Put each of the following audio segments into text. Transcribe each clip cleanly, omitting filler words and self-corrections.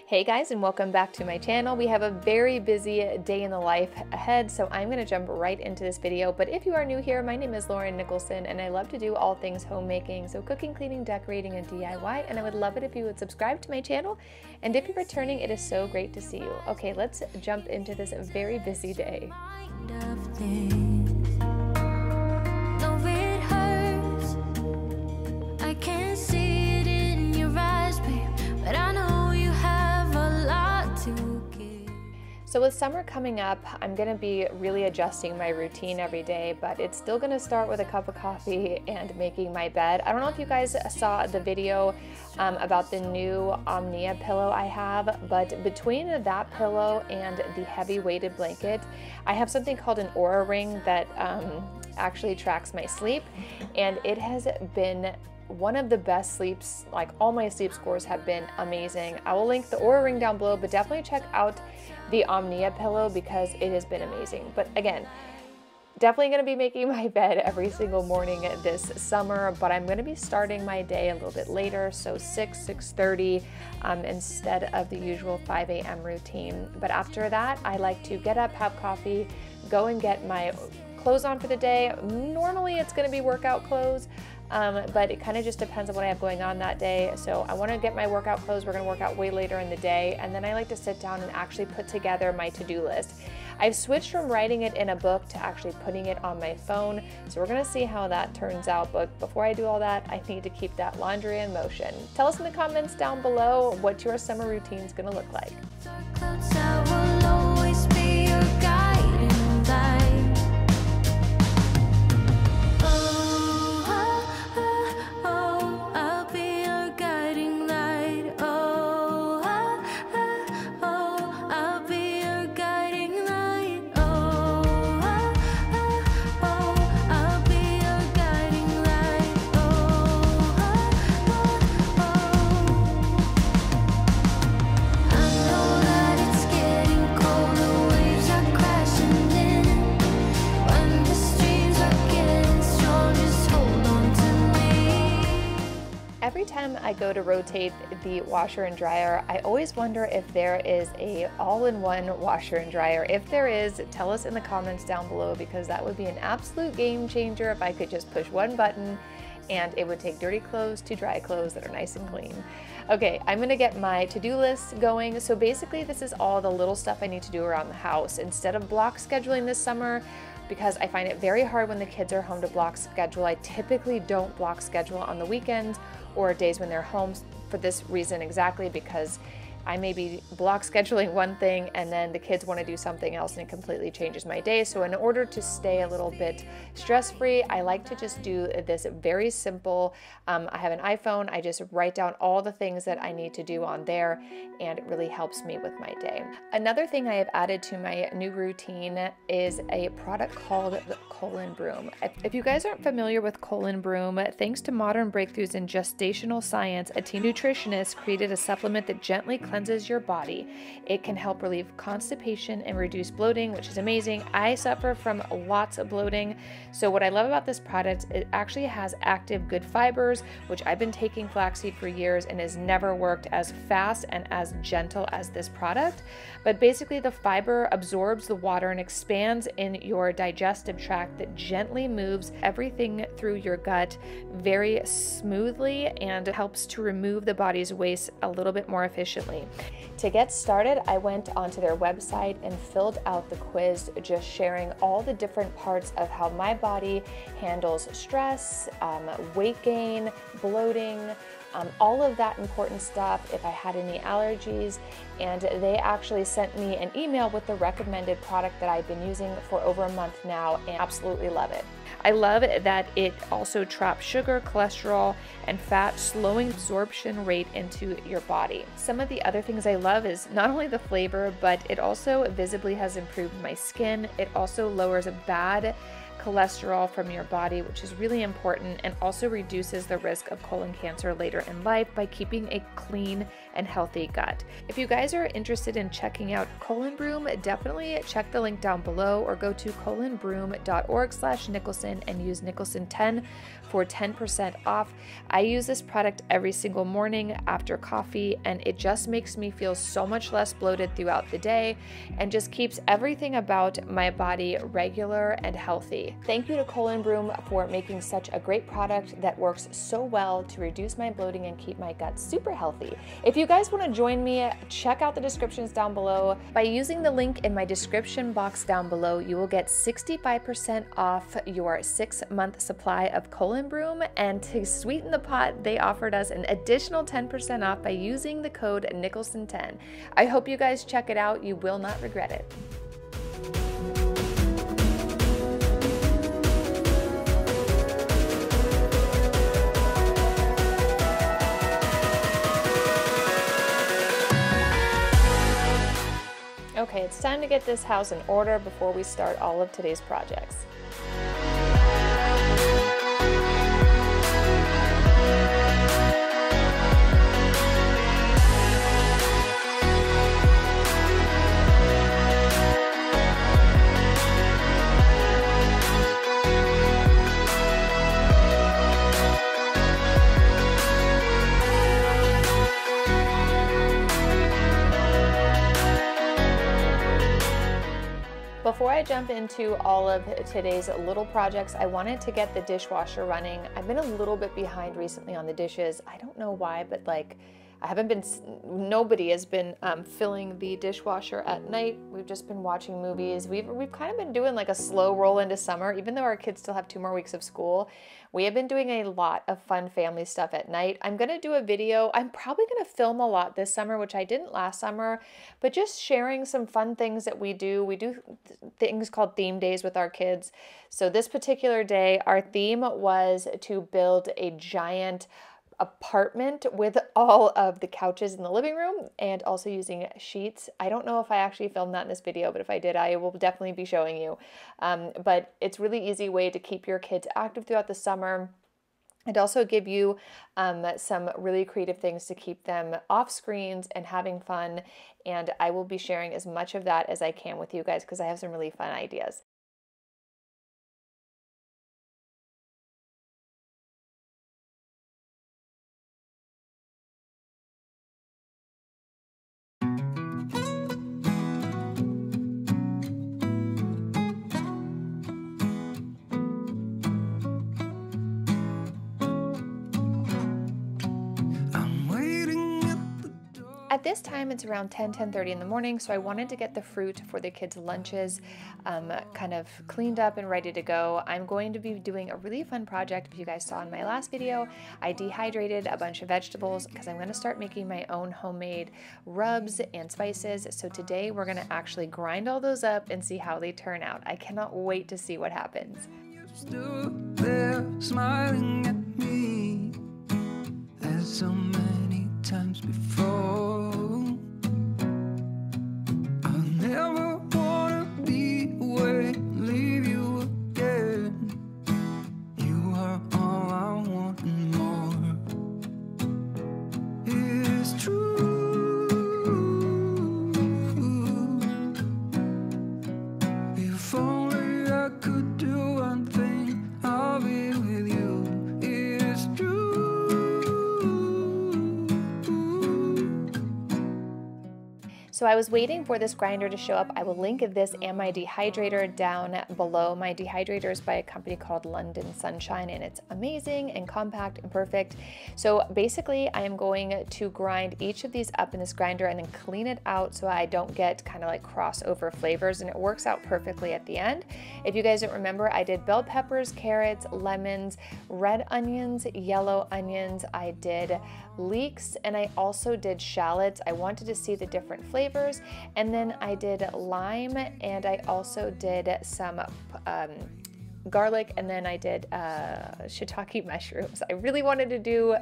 Hey guys, and welcome back to my channel. We have a very busy day in the life ahead, so I'm going to jump right into this video. But if you are new here, my name is Nicholsen, and I love to do all things homemaking, so cooking, cleaning, decorating, and DIY, and I would love it if you would subscribe to my channel. And if you're returning, it is so great to see you. Okay, let's jump into this very busy day. So with summer coming up, I'm going to be really adjusting my routine every day, but it's still going to start with a cup of coffee and making my bed. I don't know if you guys saw the video about the new Omnia pillow I have, but between that pillow and the heavy weighted blanket, I have something called an Aura ring that actually tracks my sleep, and it has been one of the best sleeps. Like, all my sleep scores have been amazing. I will link the Aura ring down below, but definitely check out the Omnia pillow because it has been amazing. But again, definitely going to be making my bed every single morning this summer, but I'm going to be starting my day a little bit later, so 6:30 instead of the usual 5 a.m. routine. But after that, I like to get up, have coffee, go and get my clothes on for the day. Normally it's going to be workout clothes, but it kind of just depends on what I have going on that day. So I want to get my workout clothes. We're going to work out way later in the day, and then I like to sit down and actually put together my to-do list. I've switched from writing it in a book to actually putting it on my phone, so we're going to see how that turns out. But before I do all that, I need to keep that laundry in motion. Tell us in the comments down below what your summer routine is going to look like. Every time I go to rotate the washer and dryer, I always wonder if there is a all-in-one washer and dryer. If there is, tell us in the comments down below, because that would be an absolute game changer if I could just push one button and it would take dirty clothes to dry clothes that are nice and clean. Okay, I'm gonna get my to-do list going. So basically this is all the little stuff I need to do around the house. Instead of block scheduling this summer, because I find it very hard when the kids are home to block schedule, I typically don't block schedule on the weekends or days when they're home, for this reason exactly, because I may be block scheduling one thing and then the kids want to do something else and it completely changes my day. So in order to stay a little bit stress-free, I like to just do this very simple. I have an iPhone. I just write down all the things that I need to do on there, and it really helps me with my day. Another thing I have added to my new routine is a product called the Broom. If you guys aren't familiar with Broom, thanks to modern breakthroughs in gestational science, a teen nutritionist created a supplement that gently cleanses your body. It can help relieve constipation and reduce bloating, which is amazing. I suffer from lots of bloating, so what I love about this product, it actually has active good fibers, which I've been taking flaxseed for years and has never worked as fast and as gentle as this product. But basically the fiber absorbs the water and expands in your digestive tract, that gently moves everything through your gut very smoothly and helps to remove the body's waste a little bit more efficiently. To get started, I went onto their website and filled out the quiz, just sharing all the different parts of how my body handles stress, weight gain, bloating, all of that important stuff, if I had any allergies, and they actually sent me an email with the recommended product that I've been using for over a month now, and absolutely love it. I love that it also traps sugar, cholesterol, and fat, slowing absorption rate into your body. Some of the other things I love is not only the flavor, but it also visibly has improved my skin. It also lowers a bad cholesterol from your body, which is really important, and also reduces the risk of colon cancer later in life by keeping a clean and healthy gut. If you guys are interested in checking out Colon Broom, definitely check the link down below or go to colonbroom.org/Nicholsen and use Nicholsen 10 for 10% off. I use this product every single morning after coffee, and it just makes me feel so much less bloated throughout the day and just keeps everything about my body regular and healthy. Thank you to Colon Broom for making such a great product that works so well to reduce my bloating and keep my gut super healthy. If you guys want to join me, check out the descriptions down below. By using the link in my description box down below, you will get 65% off your 6-month supply of Colon Broom, and to sweeten the pot, they offered us an additional 10% off by using the code Nicholsen10. I hope you guys check it out. You will not regret it. Okay, it's time to get this house in order before we start all of today's projects. Before I jump into all of today's little projects, I wanted to get the dishwasher running. I've been a little bit behind recently on the dishes. I don't know why, but like nobody has been filling the dishwasher at night. We've just been watching movies. We've kind of been doing like a slow roll into summer, even though our kids still have 2 more weeks of school. We have been doing a lot of fun family stuff at night. I'm gonna do a video. I'm probably gonna film a lot this summer, which I didn't last summer, but just sharing some fun things that we do. We do things called theme days with our kids. So this particular day, our theme was to build a giant apartment with all of the couches in the living room and also using sheets. I don't know if I actually filmed that in this video, but if I did, I will definitely be showing you. But it's a really easy way to keep your kids active throughout the summer and also give you some really creative things to keep them off screens and having fun. And I will be sharing as much of that as I can with you guys because I have some really fun ideas. At this time, it's around 10:30 in the morning, so I wanted to get the fruit for the kids' lunches kind of cleaned up and ready to go. I'm going to be doing a really fun project. If you guys saw in my last video, I dehydrated a bunch of vegetables because I'm going to start making my own homemade rubs and spices. So today we're going to actually grind all those up and see how they turn out. I cannot wait to see what happens. Stood there smiling at me as so many times before. Never wanna be away, leave you again. You are all I want and more. It's true. If only I could do one thing, I'll be with you. It's true. So I was waiting for this grinder to show up. I will link this and my dehydrator down below. My dehydrator is by a company called London Sunshine, and it's amazing and compact and perfect. So basically I am going to grind each of these up in this grinder and then clean it out so I don't get kind of like crossover flavors, and it works out perfectly at the end. If you guys don't remember, I did bell peppers, carrots, lemons, red onions, yellow onions. I did leeks, and I also did shallots. I wanted to see the different flavors. And then I did lime, and I also did some garlic, and then I did shiitake mushrooms. I really wanted to do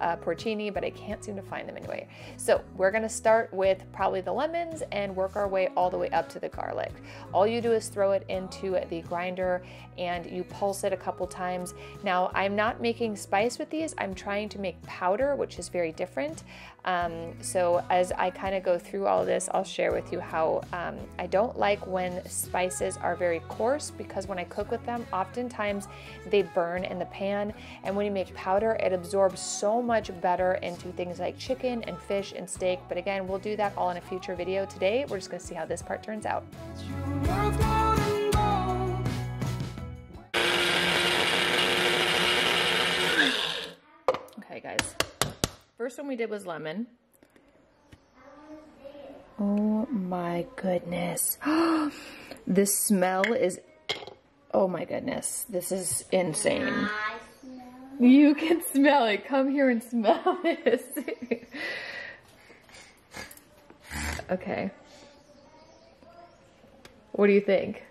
porcini, but I can't seem to find them anyway. So we're gonna start with probably the lemons and work our way all the way up to the garlic. All you do is throw it into the grinder and you pulse it a couple times. Now, I'm not making spice with these. I'm trying to make powder, which is very different. So as I kind of go through all this, I'll share with you how I don't like when spices are very coarse, because when I cook with them, oftentimes they burn in the pan. And when you make powder, it absorbs so much better into things like chicken and fish and steak. But again, we'll do that all in a future video. Today, we're just gonna see how this part turns out. Okay, guys. First one we did was lemon. Oh my goodness. The smell is, oh my goodness. This is insane. You can smell it. Come here and smell this. Okay. What do you think?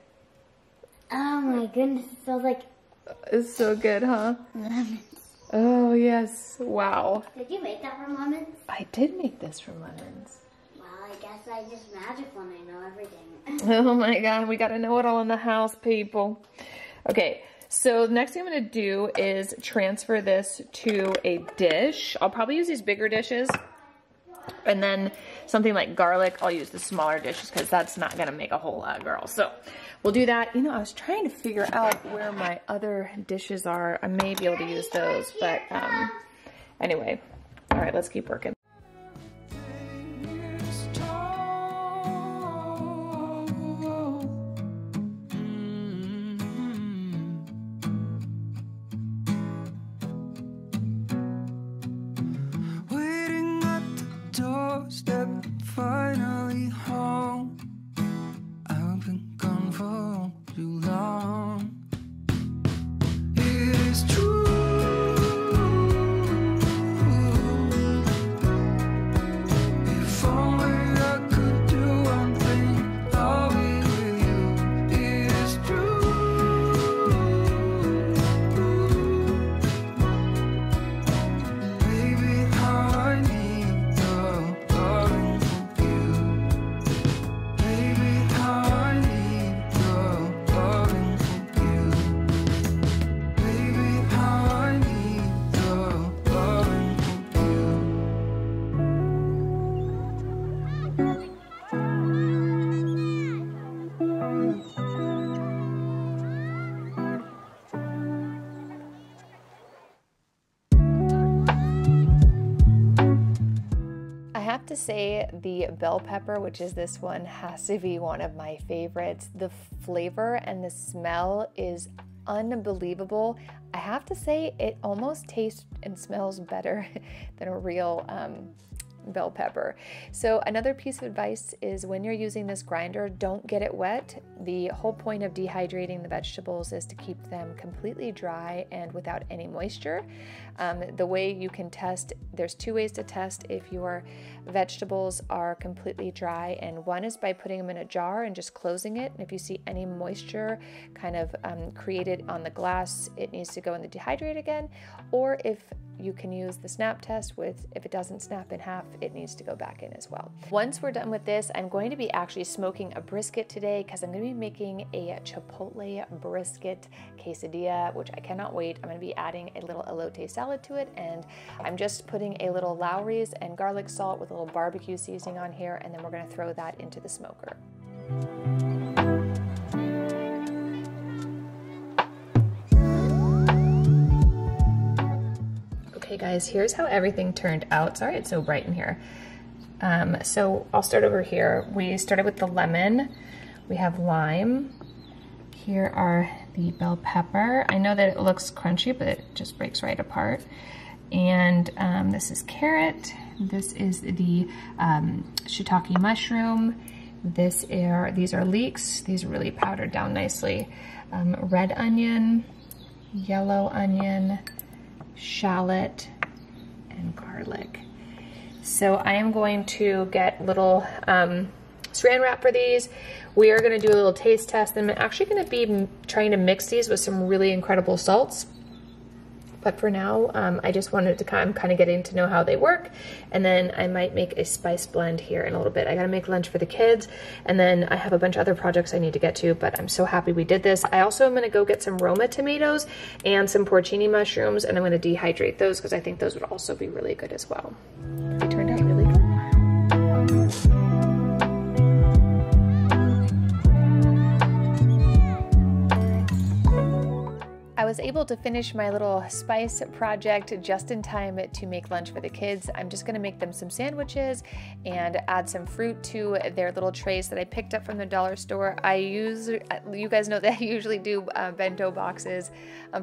Oh my goodness, it smells like... It's so good, huh? Lemons. Oh, yes. Wow. Did you make that from lemons? I did make this from lemons. Well, I guess I just magic when I know everything. Oh my God, we gotta know it all in the house, people. Okay, so the next thing I'm gonna do is transfer this to a dish. I'll probably use these bigger dishes. And then something like garlic, I'll use the smaller dishes because that's not gonna make a whole lot, girl. So we'll do that. You know, I was trying to figure out where my other dishes are. I may be able to use those, but anyway. All right, let's keep working. Step finally home. I've been gone for too long. It is true. If only I could do one thing, I'll be with you. It is true. Baby, how I need the loving from you. Baby, how I need the loving from you. Baby, how I need the loving from you. I have to say the bell pepper, which is this one, has to be one of my favorites. The flavor and the smell is unbelievable. I have to say it almost tastes and smells better than a real bell pepper. So another piece of advice is when you're using this grinder, don't get it wet. The whole point of dehydrating the vegetables is to keep them completely dry and without any moisture. The way you can test, there's two ways to test if your vegetables are completely dry, and one is by putting them in a jar and just closing it. And if you see any moisture kind of created on the glass, it needs to go in the dehydrate again. Or if you can use the snap test with, if it doesn't snap in half, it needs to go back in as well. Once we're done with this, I'm going to be actually smoking a brisket today because I'm going to be making a chipotle brisket quesadilla, which I cannot wait. I'm going to be adding a little elote salad to it, and I'm just putting a little Lowry's and garlic salt with a little barbecue seasoning on here, and then we're going to throw that into the smoker. Okay guys, here's how everything turned out. Sorry it's so bright in here. So I'll start over here. We started with the lemon. We have lime. Here are the bell pepper. I know that it looks crunchy, but it just breaks right apart. And this is carrot. This is the shiitake mushroom. These are leeks. These are really powdered down nicely. Red onion, yellow onion, shallot, and garlic. So I am going to get little saran wrap for these. We are going to do a little taste test, and I'm actually going to be trying to mix these with some really incredible salts. But for now, I just wanted to kind of getting to know how they work, and then I might make a spice blend here in a little bit. I gotta make lunch for the kids, and then I have a bunch of other projects I need to get to, but I'm so happy we did this. I also am gonna go get some Roma tomatoes and some porcini mushrooms, and I'm gonna dehydrate those because I think those would also be really good as well. They turned out really good. I was able to finish my little spice project just in time to make lunch for the kids. I'm just gonna make them some sandwiches and add some fruit to their little trays that I picked up from the dollar store. You guys know that I usually do bento boxes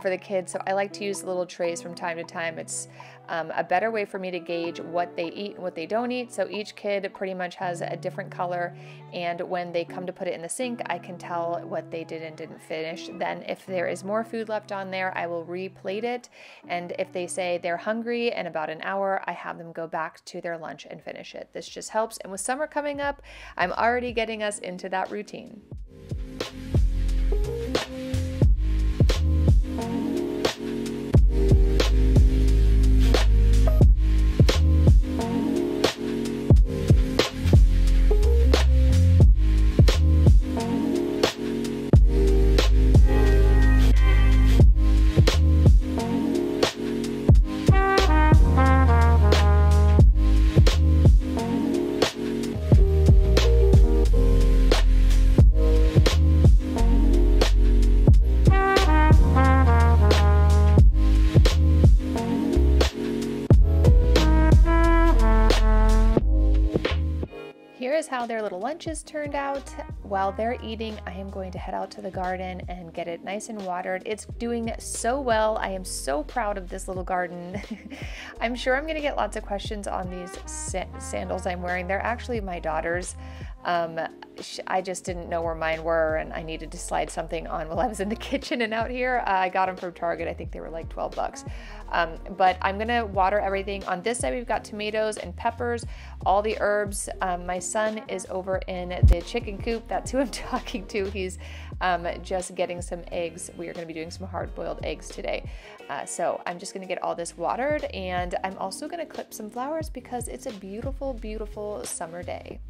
for the kids, so I like to use the little trays from time to time. It's a better way for me to gauge what they eat and what they don't eat. So each kid pretty much has a different color, and when they come to put it in the sink, I can tell what they did and didn't finish. Then if there is more food left on there, I will replate it, and if they say they're hungry in about an hour, I have them go back to their lunch and finish it. This just helps, and with summer coming up, I'm already getting us into that routine. How their little lunches turned out. While they're eating, I am going to head out to the garden and get it nice and watered. It's doing so well. I am so proud of this little garden. I'm sure I'm gonna get lots of questions on these sandals I'm wearing. They're actually my daughter's. I just didn't know where mine were, and I needed to slide something on while I was in the kitchen and out here. I got them from Target. I think they were like 12 bucks. But I'm gonna water everything. On this side, we've got tomatoes and peppers, all the herbs. My son is over in the chicken coop. That's who I'm talking to. He's just getting some eggs. We are gonna be doing some hard-boiled eggs today. So I'm just gonna get all this watered, and I'm also gonna clip some flowers because it's a beautiful, beautiful summer day.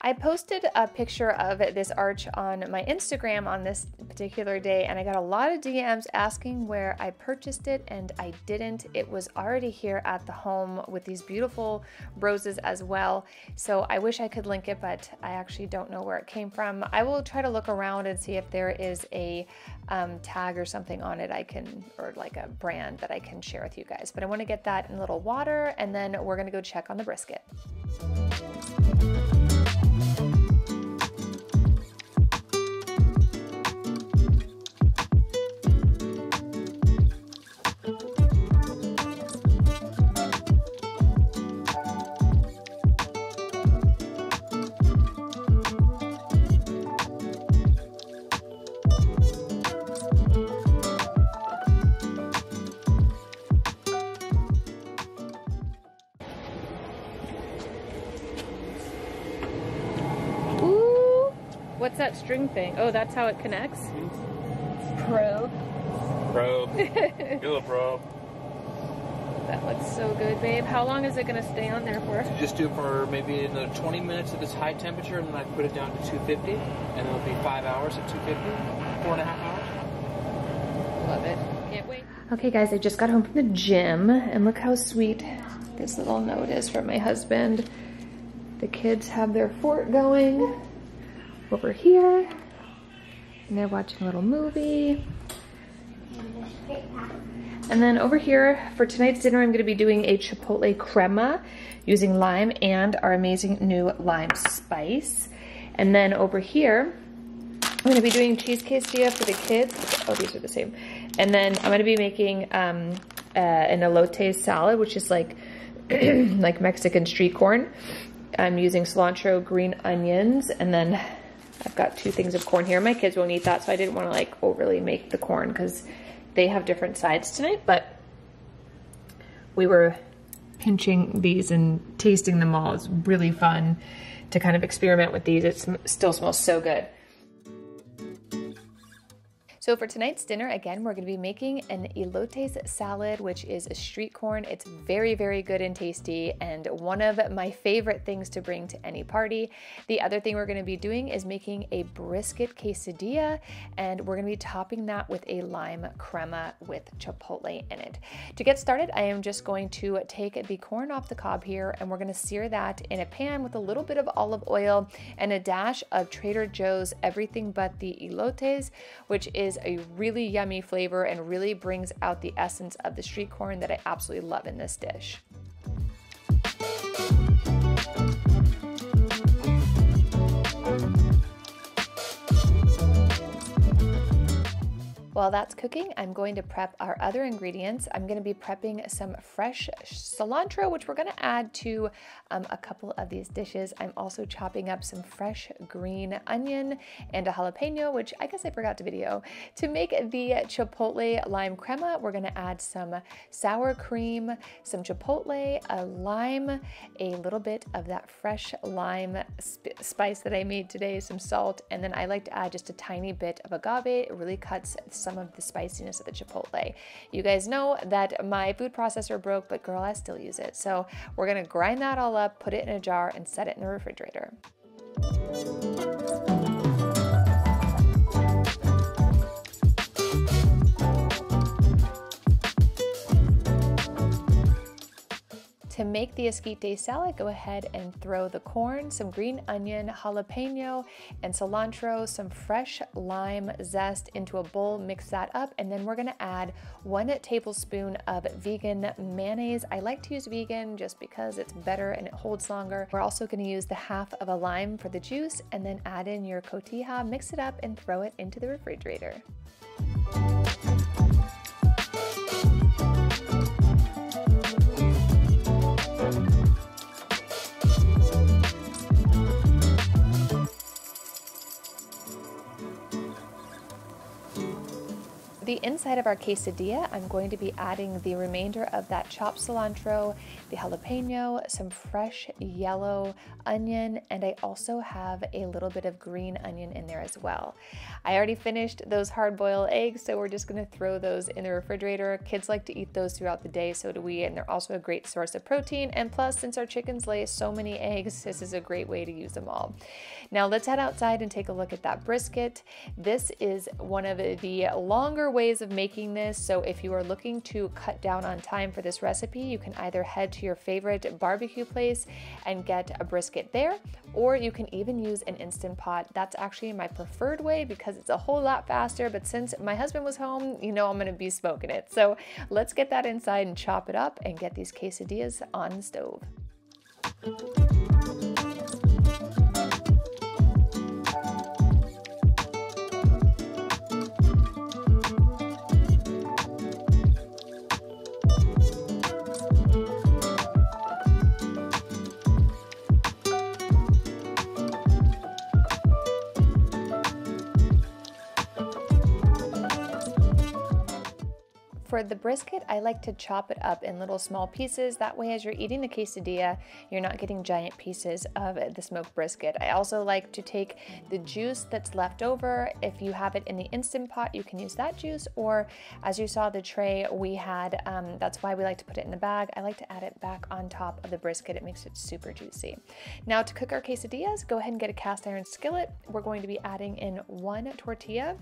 I posted a picture of this arch on my Instagram on this particular day, and I got a lot of DMs asking where I purchased it, and I didn't. It was already here at the home with these beautiful roses as well. So I wish I could link it, but I actually don't know where it came from. I will try to look around and see if there is a tag or something on it or like a brand that I can share with you guys. But I want to get that in a little water, and then we're gonna go check on the brisket. What's that string thing? Oh, that's how it connects? Pro. Probe. Do a probe. That looks so good, babe. How long is it gonna stay on there for? Just do it for maybe another 20 minutes at this high temperature, and then I put it down to 250, and it'll be 5 hours at 250, 4.5 hours. Love it. Can't wait. Okay, guys, I just got home from the gym, and look how sweet this little note is from my husband. The kids have their fort going over here, and they're watching a little movie. And then over here for tonight's dinner, I'm gonna be doing a chipotle crema using lime and our amazing new lime spice. And then over here, I'm gonna be doing cheese quesadilla for the kids. Oh, these are the same. And then I'm gonna be making an elote salad, which is like, like Mexican street corn. I'm using cilantro, green onions, and then I've got 2 things of corn here. My kids won't eat that, so I didn't wanna like overly make the corn because they have different sides tonight, but we were pinching these and tasting them all. It's really fun to kind of experiment with these. It still smells so good. So for tonight's dinner, again, we're gonna be making an elotes salad, which is a street corn. It's very, very good and tasty, and one of my favorite things to bring to any party. The other thing we're gonna be doing is making a brisket quesadilla, and we're gonna be topping that with a lime crema with chipotle in it. To get started, I am just going to take the corn off the cob here, and we're gonna sear that in a pan with a little bit of olive oil and a dash of Trader Joe's Everything But the Elotes, which is a really yummy flavor and really brings out the essence of the street corn that I absolutely love in this dish. While that's cooking, I'm going to prep our other ingredients. I'm going to be prepping some fresh cilantro, which we're going to add to a couple of these dishes. I'm also chopping up some fresh green onion and a jalapeno, which I guess I forgot to video. To make the chipotle lime crema, we're going to add some sour cream, some chipotle, a lime, a little bit of that fresh lime spice that I made today, some salt, and then I like to add just a tiny bit of agave. It really cuts some of the spiciness of the chipotle. You guys know that my food processor broke, but girl, I still use it. So we're gonna grind that all up, put it in a jar, and set it in the refrigerator. To make the esquite salad, go ahead and throw the corn, some green onion, jalapeno, and cilantro, some fresh lime zest into a bowl, mix that up, and then we're gonna add 1 tablespoon of vegan mayonnaise. I like to use vegan just because it's better and it holds longer. We're also gonna use the half of a lime for the juice, and then add in your cotija, mix it up, and throw it into the refrigerator. The inside of our quesadilla, I'm going to be adding the remainder of that chopped cilantro, the jalapeno, some fresh yellow onion, and I also have a little bit of green onion in there as well. I already finished those hard-boiled eggs, so we're just gonna throw those in the refrigerator. Kids like to eat those throughout the day, so do we, and they're also a great source of protein. And plus, since our chickens lay so many eggs, this is a great way to use them all. Now let's head outside and take a look at that brisket. This is one of the longer ways of making this, so if you are looking to cut down on time for this recipe, you can either head to your favorite barbecue place and get a brisket there, or you can even use an Instant Pot. That's actually my preferred way because it's a whole lot faster, but since my husband was home, you know I'm gonna be smoking it. So let's get that inside and chop it up and get these quesadillas on the stove. For the brisket, I like to chop it up in little small pieces. That way, as you're eating the quesadilla, you're not getting giant pieces of the smoked brisket. I also like to take the juice that's left over. If you have it in the Instant Pot, you can use that juice, or as you saw the tray we had, that's why we like to put it in the bag. I like to add it back on top of the brisket. It makes it super juicy. Now to cook our quesadillas, go ahead and get a cast iron skillet. We're going to be adding in 1 tortilla,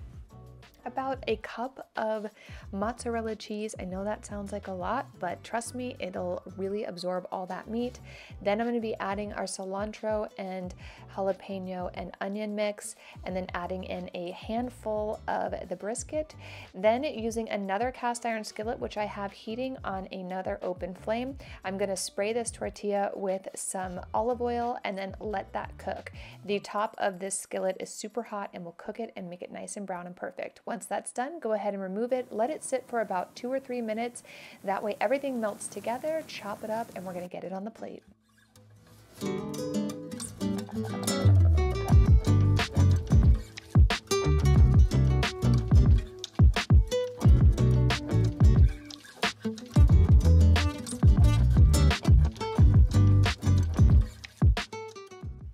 about a cup of mozzarella cheese. I know that sounds like a lot, but trust me, it'll really absorb all that meat. Then I'm going to be adding our cilantro and jalapeno and onion mix, and then adding in a handful of the brisket. Then using another cast iron skillet, which I have heating on another open flame, I'm going to spray this tortilla with some olive oil and then let that cook. The top of this skillet is super hot and will cook it and make it nice and brown and perfect. Once that's done, go ahead and remove it. Let it sit for about 2 or 3 minutes. That way everything melts together. Chop it up and we're going to get it on the plate.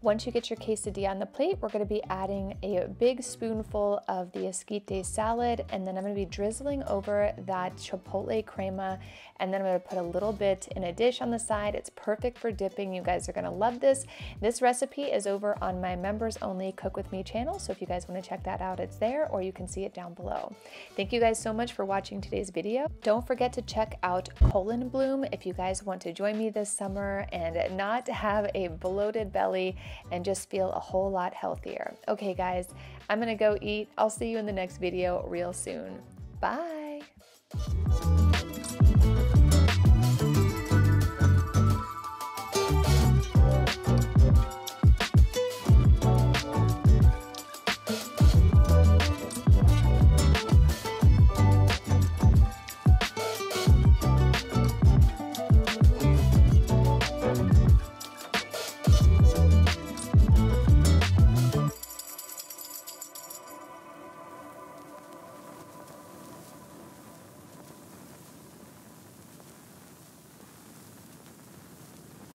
Once you get your quesadilla on the plate, we're going to be adding a big spoonful of the esquite salad, and then I'm going to be drizzling over that chipotle crema, and then I'm going to put a little bit in a dish on the side. It's perfect for dipping. You guys are going to love this. This recipe is over on my members only Cook With Me channel, so if you guys want to check that out, it's there, or you can see it down below. Thank you guys so much for watching today's video. Don't forget to check out Bloom if you guys want to join me this summer and not have a bloated belly and just feel a whole lot healthier. Okay guys, I'm gonna go eat. I'll see you in the next video real soon. Bye.